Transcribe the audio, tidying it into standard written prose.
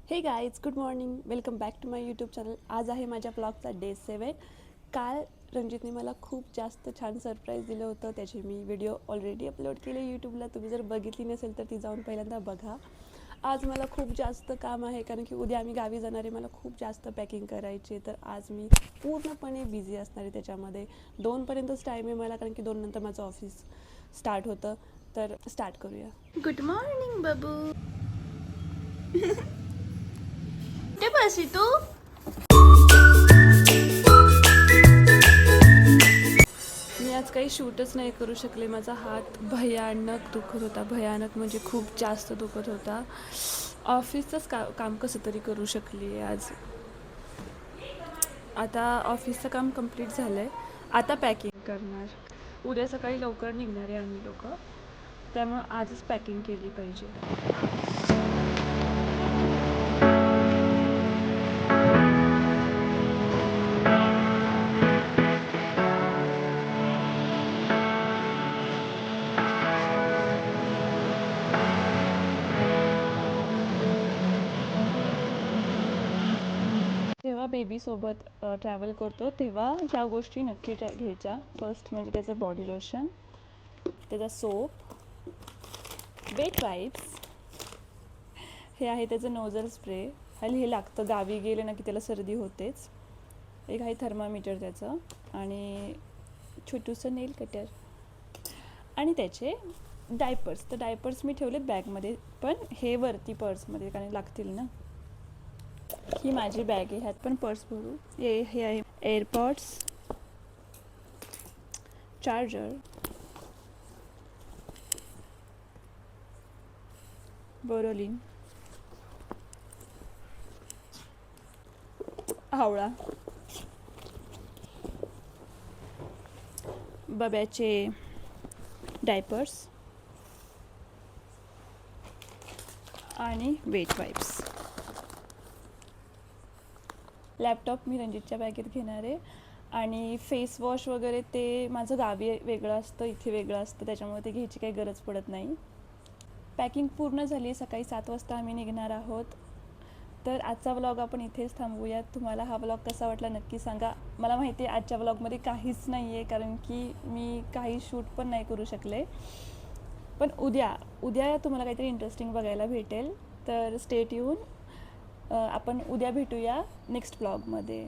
हे guys, good morning. Welcome back to my YouTube channel. आज आहे माझ्या ब्लॉगचा डे 7. काल रणजितने मला खूप जास्त छान सरप्राईज दिलं होतं. त्याचे मी व्हिडिओ ऑलरेडी अपलोड केले यूट्यूबला. तुम्ही जर बघितली नसेल तर ती जाऊन पहिल्यांदा बघा. आज मला खूप जास्त काम आहे कारण की उद्या आम्ही गावी जाणार आहे. मला खूप जास्त पॅकिंग करायची, तर आज मी पूर्णपणे बिझी असणार आहे त्याच्यामध्ये. 2पर्यंतच टाईम आहे मला, कारण की 2 नंतर माझं ऑफिस स्टार्ट होतं. तर स्टार्ट करूया. गुड मॉर्निंग बाबू. कुठे बसली तू? मी आज काही शूटच नाही करू शकले. माझा हात भयानक दुखत होता. भयानक म्हणजे खूप जास्त दुखत होता. ऑफिसचंच काम कसं तरी करू शकली आज. आता ऑफिसचं काम कंप्लीट झालं आहे. आता पॅकिंग करणार. उद्या सकाळी लवकर निघणार आहे आम्ही लोक, त्यामुळे आजच पॅकिंग केली पाहिजे. जेव्हा बेबीसोबत ट्रॅव्हल करतो तेव्हा ह्या गोष्टी नक्की घ्यायच्या. फर्स्ट म्हणजे त्याचं बॉडी लोशन, त्याचा सोप, वेट वाईप्स, हे आहे त्याचं नोझल स्प्रे. हे लागतं गावी गेले ना की त्याला सर्दी होतेच. एक आहे थर्मामीटर त्याचं, आणि छोटूसं नेल कटर, आणि त्याचे डायपर्स. तर डायपर्स मी ठेवलेत बॅगमध्ये, पण हे वरती पर्समध्ये कारण लागतील ना. ही माझी बॅग आहे, ह्यात पण पर्स भरू. हे आहे एअरपॉड्स, चार्जर, बोरोलिन, आवळा, बब्याचे डायपर्स आणि वेट वाईप्स. लॅपटॉप मी रणजितच्या बॅगेत घेणार आहे, आणि फेस वॉश वगैरे ते माझं गावी वेगळं असतं, इथे वेगळं असतं, त्याच्यामुळे ते घ्यायची काही गरज पडत नाही. पॅकिंग पूर्ण झाली. सकाळी 7 वाजता आम्ही निघणार आहोत. तर आजचा व्लॉग आपण इथेच थांबवूयात. तुम्हाला हा व्लॉग कसा वाटला नक्की सांगा. मला माहिती आहे आजच्या व्लॉगमध्ये काहीच नाही आहे, कारण की मी काही शूट पण नाही करू शकले. पण उद्या तुम्हाला काहीतरी इंटरेस्टिंग बघायला भेटेल. तर स्टे ट्यून. आपण उद्या भेटूया नेक्स्ट व्लॉगमध्ये.